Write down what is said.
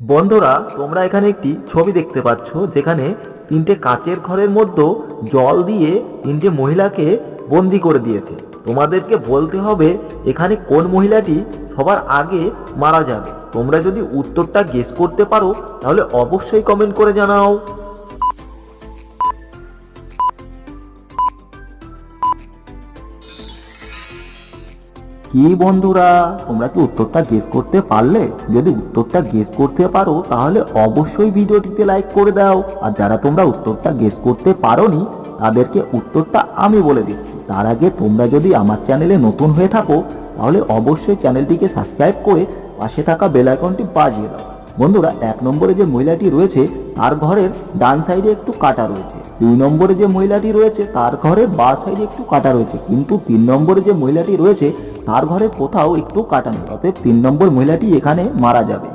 বন্ধুরা, তোমরা এখানে একটি ছবি দেখতে পাচ্ছ, যেখানে তিনটে কাচের ঘরের মধ্যে জল দিয়ে তিনটে মহিলাকে বন্দি করে দিয়েছে। তোমাদেরকে বলতে হবে এখানে কোন মহিলাটি সবার আগে মারা যাবে। তোমরা যদি উত্তরটা গেস করতে পারো তাহলে অবশ্যই কমেন্ট করে জানাও। কি বন্ধুরা, তোমরা কি উত্তরটা গেস করতে পারলে? যদি উত্তরটা গেস করতে পারো তাহলে অবশ্যই ভিডিওটিতে লাইক করে দাও। আর যারা তোমরা উত্তরটা গেস করতে পারোনি তাদেরকে উত্তরটা আমি বলে দিচ্ছি। তার আগে তোমরা যদি আমার চ্যানেলে নতুন হয়ে থাকো তাহলে অবশ্যই চ্যানেলটিকে সাবস্ক্রাইব করে পাশে থাকা বেল আইকনটি বাজিয়ে দাও। বন্ধুরা, 1 নম্বরে যে মহিলাটি রয়েছে তার ঘরের ডান সাইডে একটু কাটা রয়েছে। 2 নম্বরে যে মহিলাটি রয়েছে তার ঘরের বাঁ সাইডে একটু কাটা রয়েছে, কিন্তু 3 নম্বরে যে মহিলাটি রয়েছে তার ঘরে কোথাও একটু কাটা নেই। অতএব 3 নম্বর মহিলাটি এখানে মারা যাবে।